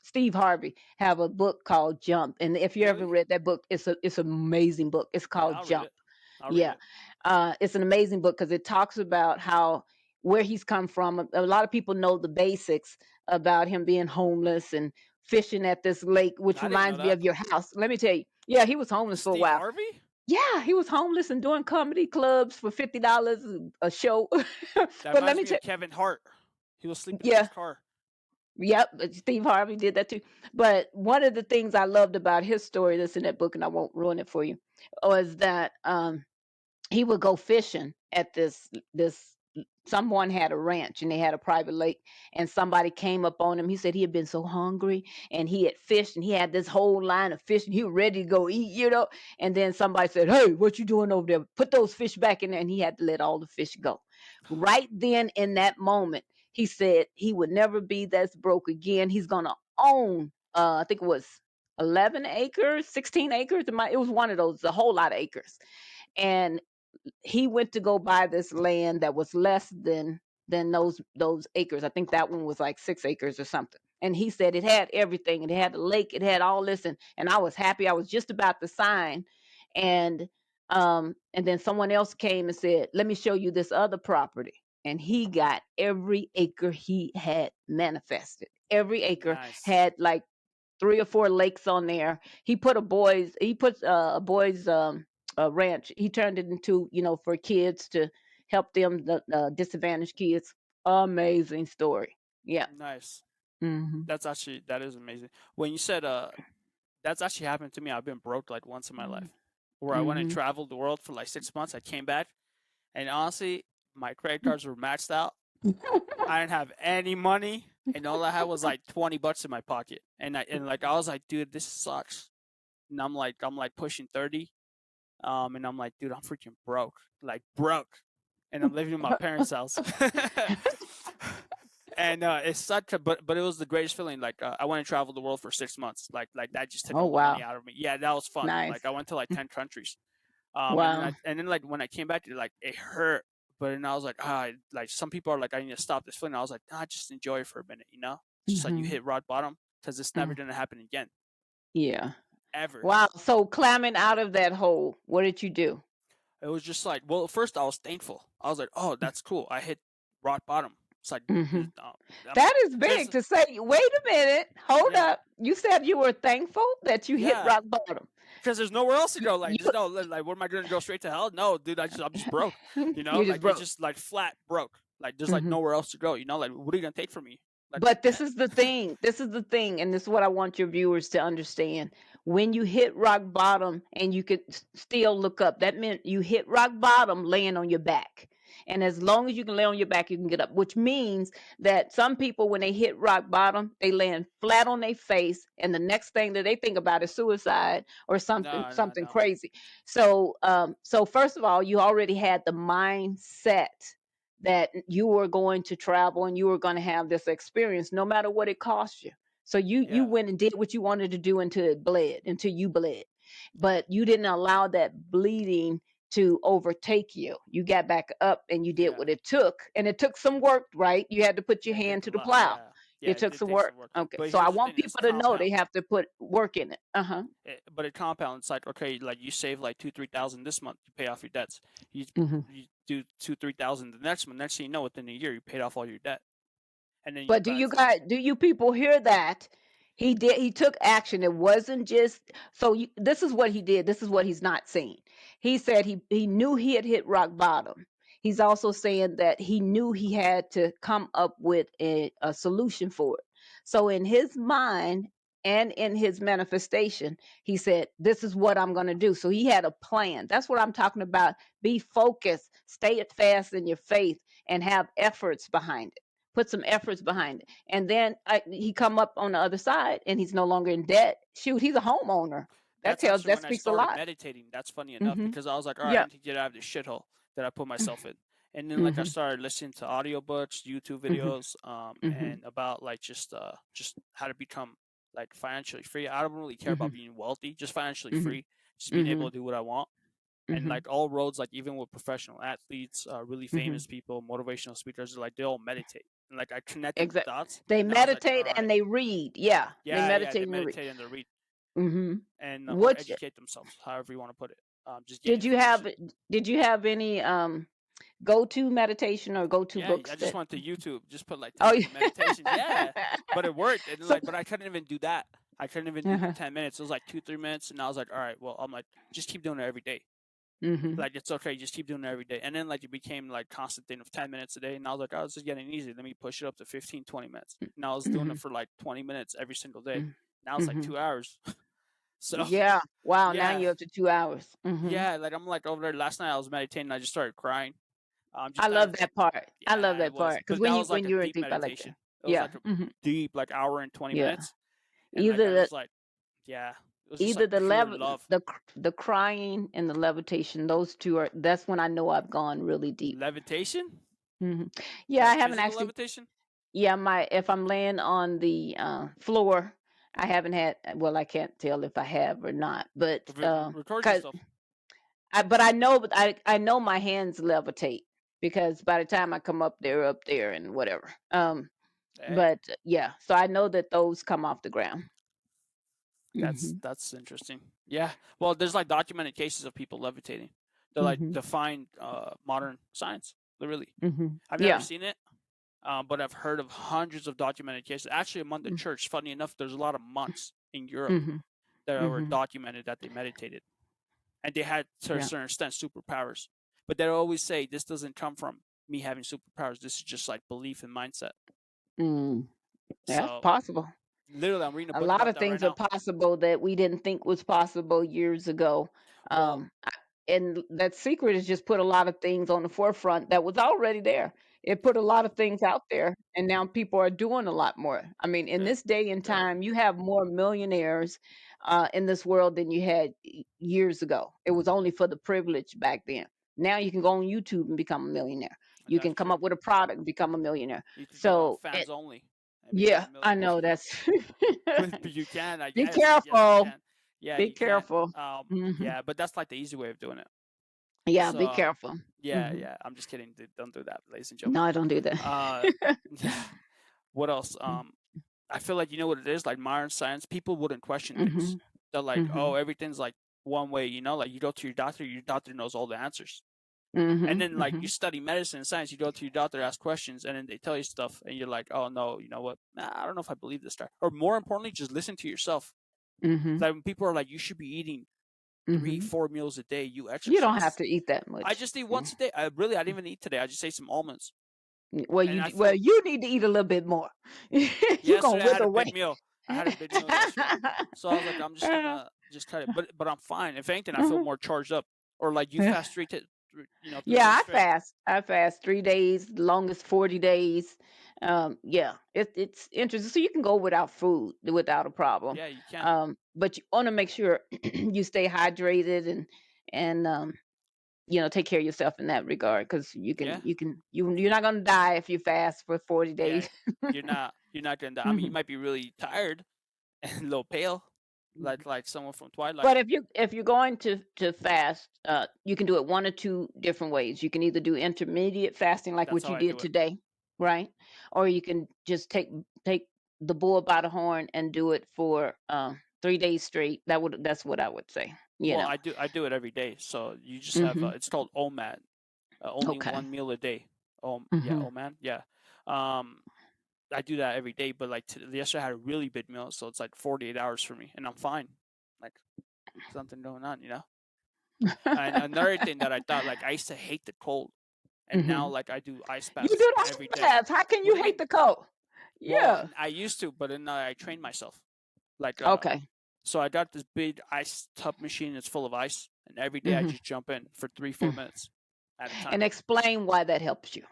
Steve Harvey have a book called Jump, and if you ever Really? read that book, it's an amazing book. It's Yeah, called I'll read Jump. it. I'll read Yeah, it. it's an amazing book because it talks about how where he's come from. A lot of people know the basics about him being homeless and fishing at this lake, which I didn't know reminds me that. of your house. Let me tell you, yeah, he was homeless for a Steve while. Harvey? Yeah, he was homeless and doing comedy clubs for $50 a show. That But let reminds me me tell of Kevin Hart. He was sleeping in his yeah, car. yep, Steve Harvey did that too. But one of the things I loved about his story that's in that book, and I won't ruin it for you, was that he would go fishing at this someone had a ranch and they had a private lake, and somebody came up on him. He said he had been so hungry and he had fished and he had this whole line of fish and he was ready to go eat. And then somebody said, "Hey, what you doing over there? Put those fish back in there." And he had to let all the fish go. Right then in that moment, he said he would never be that broke again. He's gonna own I think it was 11 acres, 16 acres. It was one of those, a whole lot of acres. And he went to go buy this land that was less than those acres. I think that one was like 6 acres or something. And he said it had everything. It had a lake. It had all this, and I was happy. I was just about to sign, and then someone else came and said, "Let me show you this other property." And he got every acre he had manifested. Every acre Nice. had like 3 or 4 lakes on there. He puts a boys ranch. He turned it into, for kids to help them, the disadvantaged kids. Amazing story. Yeah. Nice. Mhm. That is amazing. When you said that's actually happened to me. I've been broke like once in my life, where I went and Mhm. traveled the world for like 6 months. I came back, and honestly, my credit cards were maxed out. I didn't have any money, and all I had was like $20 in my pocket. And I was like, dude, this sucks. And I'm like pushing 30. And I'm like, dude, I'm freaking broke, like broke, and I'm living in my parents' house. And it's such a but it was the greatest feeling. Like I went and traveled the world for 6 months. Like that just took Oh all the money wow. out of me. Yeah, that was fun. Nice. Like I went to like 10 countries. Wow. And then like when I came back, it hurt. But then I was like, like some people are like, I need to stop this feeling. I was like, just enjoy it for a minute, you know? Just like you Mhm. hit rock bottom because it's never Mm. gonna happen again, Yeah. ever. Wow. So climbing out of that hole, what did you do? It was just like, well, at first I was thankful. I was like, oh, that's cool. I hit rock bottom. It's like, Mhm. I'm, That is there's, big to say. Wait a minute. Hold yeah, up. You said you were thankful that you hit yeah, rock bottom. because there's nowhere else to go. Like, You, there's no, like, what am I gonna go straight to hell? No, dude, I'm just broke. You know, you just like it's broke. just like flat broke. Like there's like Mhm. nowhere else to go. You know, like what are you gonna take from me? Like, But this is the thing. This is the thing, and this is what I want your viewers to understand. When you hit rock bottom and you could still look up, that meant you hit rock bottom laying on your back. And as long as you can lay on your back, you can get up, which means that some people, when they hit rock bottom, they land flat on their face. And the next thing that they think about is suicide or something, No, no, something no. crazy. So first of all, you already had the mindset that you were going to travel and you were going to have this experience no matter what it cost you. So you Yeah, went and did what you wanted to do until it bled, until you bled. But you didn't allow that bleeding to overtake you. You got back up and you did yeah. what it took. And it took some work, right? You had to put your It hand took to a the lot. plow. Yeah, yeah. It It took did some take work. some work. Okay. But So I here's the want thing: it's people to know they compound. have to put work in it. Uh-huh. But it compounds. It's like, okay, like you save like 2-3 thousand this month, you pay off your debts. You Hmm. you do 2-3 thousand the next month. Next thing you know, within a year, you paid off all your debt, and then you But guys. do you people hear that? He took action. It wasn't just this is what he did. This is what he's not saying. He said he knew he had hit rock bottom. He's also saying that he knew he had to come up with a solution for it. So in his mind and in his manifestation, he said, "This is what I'm going to do." So he had a plan. That's what I'm talking about. Be focused, stay fast in your faith, and have efforts behind it. Put some efforts behind it, and then he come up on the other side, and he's no longer in debt. Shoot, he's a homeowner. That's actually That when I speaks a started lot. meditating. That's funny enough Hmm. because I was like, all right, I Yeah. need to get out of this shithole that I put myself in. And then like I Hmm. started listening to audiobooks, YouTube Hmm. videos, Hmm. and about like just how to become like financially free. I don't really care Hmm. about being wealthy, just financially Hmm. free, just being Hmm. able to do what I want. And Hmm. like all roads, like even with professional athletes, really Hmm. famous people, motivational speakers, like they all meditate. And like I connected the Exactly. dots, They and I was like, meditate all and right, they read. Yeah, they yeah, yeah, they meditate and they read. meditate and they read Hmm. and or What educate themselves, however you want to put it. Just get did you information. have? Did you have any go to meditation or go to Yeah, books I just that? went to YouTube, just put like Oh, 10-minute meditations. Yeah, but it worked. And so. like, but I couldn't even do that. I couldn't even do the Uh-huh. 10 minutes. It was like 2-3 minutes, and I was like, all right, well, I'm like, just keep doing it every day. Hmm. Like it's okay, just keep doing it every day. And then like it became like constant thing of 10 minutes a day, and I was like, oh, this is getting easy. Let me push it up to 15-20 minutes. And I was doing Hmm. it for like 20 minutes every single day. Now it's like Hmm. 2 hours. So Yeah. Wow. Now yeah, you're up to 2 hours. yeah. Like I'm like over there. Last night I was meditating. And I just started crying. I Just that love that part. I love yeah, it that was. part because But that was like when a you're in deep deep, I like that. meditation. It was Yeah. like a Hmm. deep, like hour and twenty Yeah. minutes, and like Either I the was like, yeah, it was just either like pure love. the crying and the levitation. Those two are. That's when I know I've gone really deep. Levitation, Hmm. Yeah, I like haven't physical actually. levitation. Yeah, my if I'm laying on the floor, I haven't had. Well, I can't tell if I have or not, but Record cause yourself. but I know, I know my hands levitate because by the time I come up, they're up there and whatever. Hey, But yeah, so I know that those come off the ground. Mhm. that's interesting. Yeah. Well, there's like documented cases of people levitating. They're like Mhm. defying modern science. Literally, Mhm. I've never Yeah. seen it. But I've heard of hundreds of documented cases. Actually, among the church, funny enough, there's a lot of monks in Europe Mhm. that were Mhm. documented that they meditated, and they had to a Yeah. certain extent superpowers. But they always say this doesn't come from me having superpowers. This is just like belief and mindset. Mm. That's So possible. literally, I'm reading a A book lot about of that right things are now. possible that we didn't think was possible years ago. Well, And that secret has just put a lot of things on the forefront that was already there. It put a lot of things out there, and now people are doing a lot more. I mean, in yeah, this day and yeah, time, you have more millionaires in this world than you had years ago. It was only for the privileged back then. Now you can go on YouTube and become a millionaire. You can that's come true. up with a product and become a millionaire. You can go on So, fans only and become yeah, a I millionaire. know that's. But you can, I Be guess. Yes, you careful. can. Yeah, Be you can. careful. Hmm. Yeah, but that's like the easy way of doing it. Yeah, So, be careful. yeah, Hmm. yeah. I'm just kidding. Don't do that, ladies and No, gentlemen. I don't do Uh, that. yeah. What else? I feel like you know what it is. Like modern science, people wouldn't question things. Mhm. They're like, oh, Mhm. everything's like one way. You know, like you go to your doctor knows all the answers. And Mhm. then like you Mhm. study medicine and science, you go to your doctor, ask questions, and then they tell you stuff, and you're like, oh no, you know what? Nah, I don't know if I believe this guy. Or more importantly, just listen to yourself. Mhm. Like when people are like, you should be eating three, Mhm. 4 meals a day. You You don't have exercise. to eat that I much. just eat Yeah. once a day. I didn't even eat today. I just ate some almonds, Well, and I well, feel you need to eat a little bit more. You're gonna yesterday I had wither a away. big meal. I had a big meal yesterday, so I was like, I'm just gonna just cut it. But I'm fine. If anything, I feel more charged up. Or like you fast 3 Yeah, days I straight. fast. I fast 3 days, longest 40 days. Yeah, it's interesting. So you can go without food without a problem. Yeah, you can. But you want to make sure you stay hydrated and take care of yourself in that regard because Yeah, you're not gonna die if you fast for 40 yeah. days. You're not gonna die. I mean, you Mhm. might be really tired and a little pale, like someone from Twilight. But if you're going to fast, you can do it one or two different ways. You can either do intermediate fasting, like That's what how you I did do it. today, right? Or you can just take the bull by the horn and do it for 3 days straight. That's what I would say. You Well, know. I do it every day. So you just have Hmm. it's called OMAD, only Okay. one meal a day. Oh yeah, Hmm. OMAD. Yeah. Um, I do that every day, but like yesterday I had a really big meal, so it's like 48 hours for me, and I'm fine. Like something going on. And another thing that I thought, like I used to hate the cold, and now Hmm. like I do ice You baths do the every ice day. baths. How can What you do you hate mean? the cold? Well, Yeah. I used to, but then I trained myself. Like Okay. so I got this big ice tub machine that's full of ice, and every day I Hmm. just jump in for 3-4 minutes at a time. And explain why that helps you.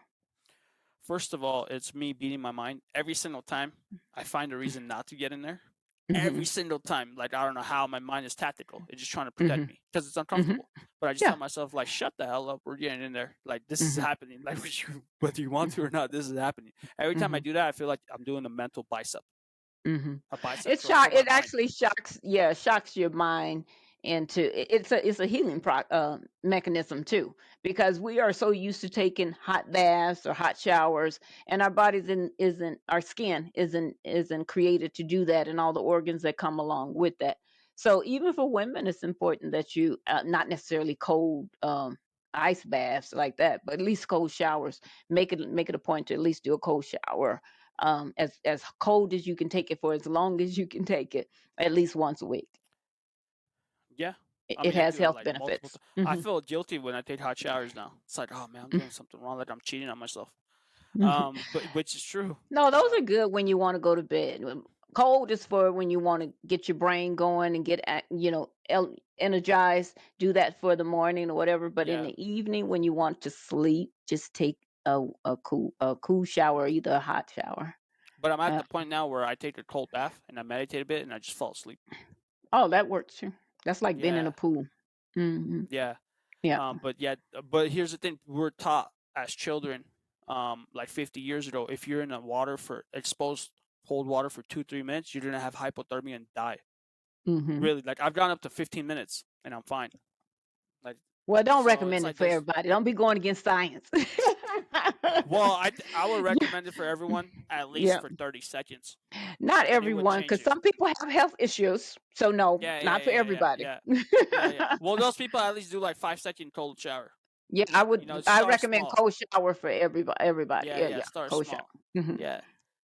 First of all, it's me beating my mind every single time. I find a reason not to get in there. Every Hmm. single time, like I don't know how my mind is tactical. It's just trying to protect Hmm. me because it's Hmm. uncomfortable. But I just Yeah. tell myself, like, shut the hell up. We're getting in there. Like this is Hmm. happening. Like whether you want to or not, this is happening. Every time I Hmm. do that, I feel like I'm doing Mhm. a bicep It curl shock for my it mind. actually shocks yeah, shocks your mind into it's a healing mechanism too because we are so used to taking hot baths or hot showers and our bodies isn't our skin isn't created to do that and all the organs that come along with that. So even for women it's important that you not necessarily cold ice baths like that, but at least cold showers. Make it a point to at least do a cold shower as cold as you can take it for as long as you can take it, at least once a week. Yeah. It, I it mean, I has do it health like multiple benefits. times. I feel guilty when I take hot showers now. It's like, oh man, I'm doing something wrong. Like I'm cheating on myself. But which is true. No, those Uh, are good when you want to go to bed. Cold is for when you want to get your brain going and get energized. Do that for the morning or whatever. But in yeah. the evening, when you want to sleep, just take a cool shower, either a hot shower. But I'm at Uh, the point now where I take a cold bath and I meditate a bit and I just fall asleep. oh, that works too. That's like being in Yeah. a pool. Hmm. Yeah. Yeah. But yeah, but here's the thing: we're taught as children, like 50 years ago, if you're in the water for exposed cold water for 2-3 minutes, you're gonna have hypothermia and die. Hmm. Really, like I've gone up to 15 minutes and I'm fine. Like, Well, don't so it's recommend it like for those. everybody. Don't be going against science. Well, I would recommend it for everyone at least Yeah, for 30 seconds, not and it would everyone, change because you. some people have health issues. So no, Yeah, yeah, not for yeah, yeah, everybody. yeah, yeah. Well, those people at least do like 5-second cold shower. Yeah, I Start recommend small. cold shower for everybody. Everybody. Yeah, Yeah, yeah. yeah, Start cold shower. small. Hmm. Yeah.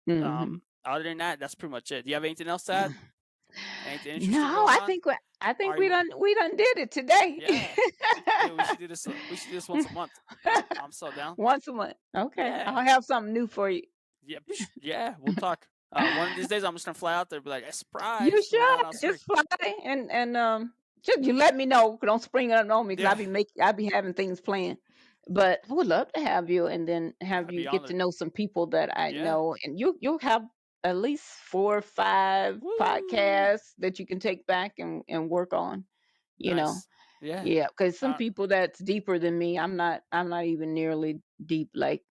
Hmm. Other than that, that's pretty much it. Do you have anything else to add? Anything interesting No, going on? I think Are you? we done did it today. Yeah. Hey, we should do this. We should do this once a month. I'm so down. Once a month. Okay, Yeah. I'll have something new for you. Yeah. Yeah. We'll talk. One of these days, I'm just gonna fly out there, and be like, "Hey, You surprise!" When we're out on should spring. just fly and just you let me know. Don't spring it up on me because Yeah. I be having things planned. But I would love to have you and then have I'd you be get to honored. know some people that I Yeah. know, and you'll have at least 4 or 5 Woo. podcasts that you can take back and work on. You know, Nice. Yeah. yeah, because some Uh, people that's deeper than me, I'm not even nearly deep like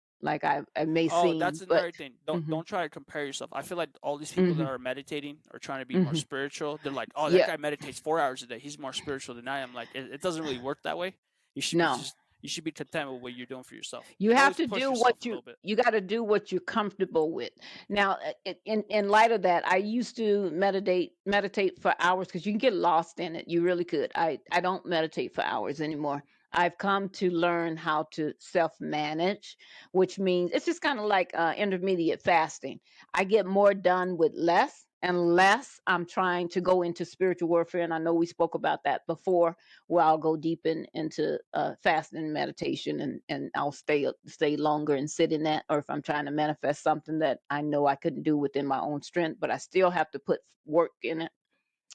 I may oh, seem, that's but. another thing. Don't Hmm. don't try to compare yourself. I feel like all these people that Hmm. are meditating or trying to be more Hmm. spiritual, they're like, "Oh, that Yeah, guy meditates 4 hours a day. He's more spiritual than I am." Like, it doesn't really work that way. You should be no. just you should be content with what you're doing for yourself, You and have always to push do yourself what a little bit. you got to do what you're comfortable with. Now, in light of that, I used to meditate for hours because you can get lost in it. You really could. I don't meditate for hours anymore. I've come to learn how to self manage, which means it's just kind of like intermediate fasting. I get more done with less. Unless I'm trying to go into spiritual warfare, and I know we spoke about that before, where I'll go deep into fasting and meditation, and I'll stay longer and sit in that. Or if I'm trying to manifest something that I know I couldn't do within my own strength, but I still have to put work in it.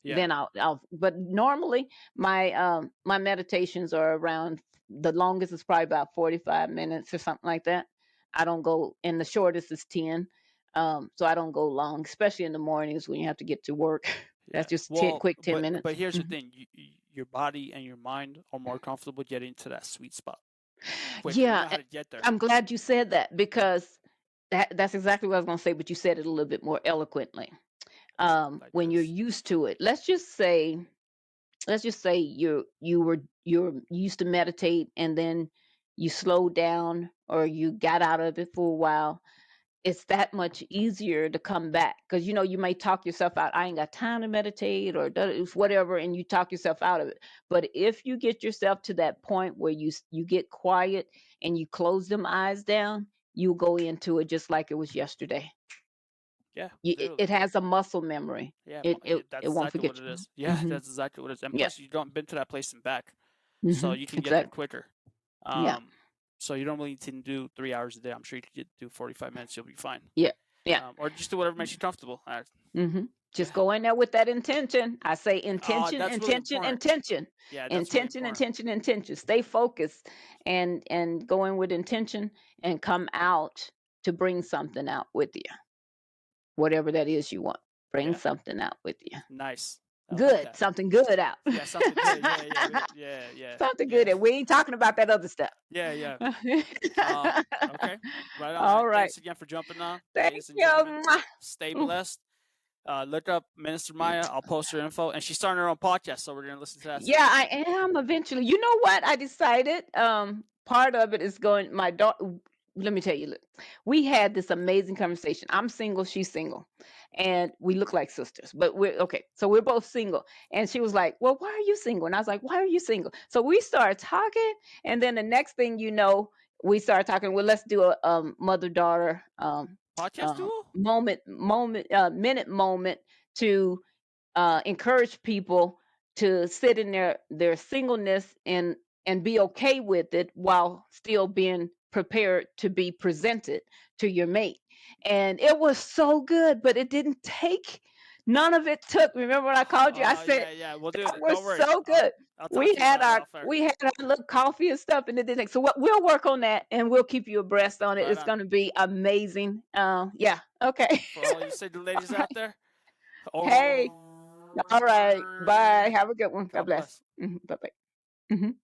Yeah. then I'll but normally my meditations are around, the longest is probably about 45 minutes or something like that. I don't go, and the shortest is 10. So I don't go long, especially in the mornings when you have to get to work. Yeah. That's just 10 Well, quick 10 but minutes. here's the Mhm. thing: your body and your mind are more comfortable getting to that sweet spot quicker. You Yeah, know how to get there. I'm glad you said that, because that's exactly what I was going to say, but you said it a little bit more eloquently. Like When you're this. used to it, let's just say you're used to meditate, and then you slowed down or you got out of it for a while. It's that much easier to come back, because you may talk yourself out. I ain't got time to meditate, or whatever, and you talk yourself out of it. But if you get yourself to that point where you get quiet and you close them eyes down, you go into it just like it was yesterday. Yeah, It literally. has a muscle memory. Yeah, It that's won't exactly forget what it you. is. Yeah, Hmm. that's exactly what it is. And Yeah. plus, you don't been to that place and back, so you can get there Exactly. quicker. Yeah. So you don't really need to do 3 hours a day. I'm sure you could do 45 minutes. You'll be fine. Yeah. Yeah. Or just do whatever makes you comfortable. Hmm. Just Yeah. go in there with that intention. I say intention, That's really intention, important. intention, Yeah, that's really intention, important. intention, intention. Stay focused, and go in with intention, and come out to bring something out with you. Whatever that is you want, bring Yeah, something out with you. nice. I like Good, that. something good out. Yeah, something good. Yeah, yeah, yeah, yeah, Something good. yeah, And we ain't talking about that other stuff. yeah, yeah. Um, okay, right on. All right. Thanks again for jumping on, Thank ladies and you. gentlemen. Mwah. Stay Mm. blessed. Look up Minister Mya. I'll post her info, and she's starting her own podcast, so we're gonna listen to that soon. Yeah, I am eventually. You know what? I decided part of it is going, my daughter, let me tell you, look, we had this amazing conversation. I'm single, she's single, and we look like sisters, but we're okay. So we're both single. And she was like, "Well, why are you single?" And I was like, "Why are you single?" So we started talking, and then the next thing you know, we started talking, "Well, let's do a mother-daughter Podcast duo. minute moment to encourage people to sit in their singleness, and be okay with it while still being prepared to be presented to your mate." And it was so good, but it didn't take, none of it took. Remember when I called you? I said Yeah, yeah. We'll do that it. was Don't worry. so I'll good. I'll talk We to you had about it our off air. we had our little coffee and stuff, and it didn't take. So what, we'll work on that, and we'll keep you abreast on it. Right It's on. going to be amazing. Yeah. Okay. For all you single ladies out there. Hey. All right. Bye. Have a good one. God God bless. bless. Bye bye.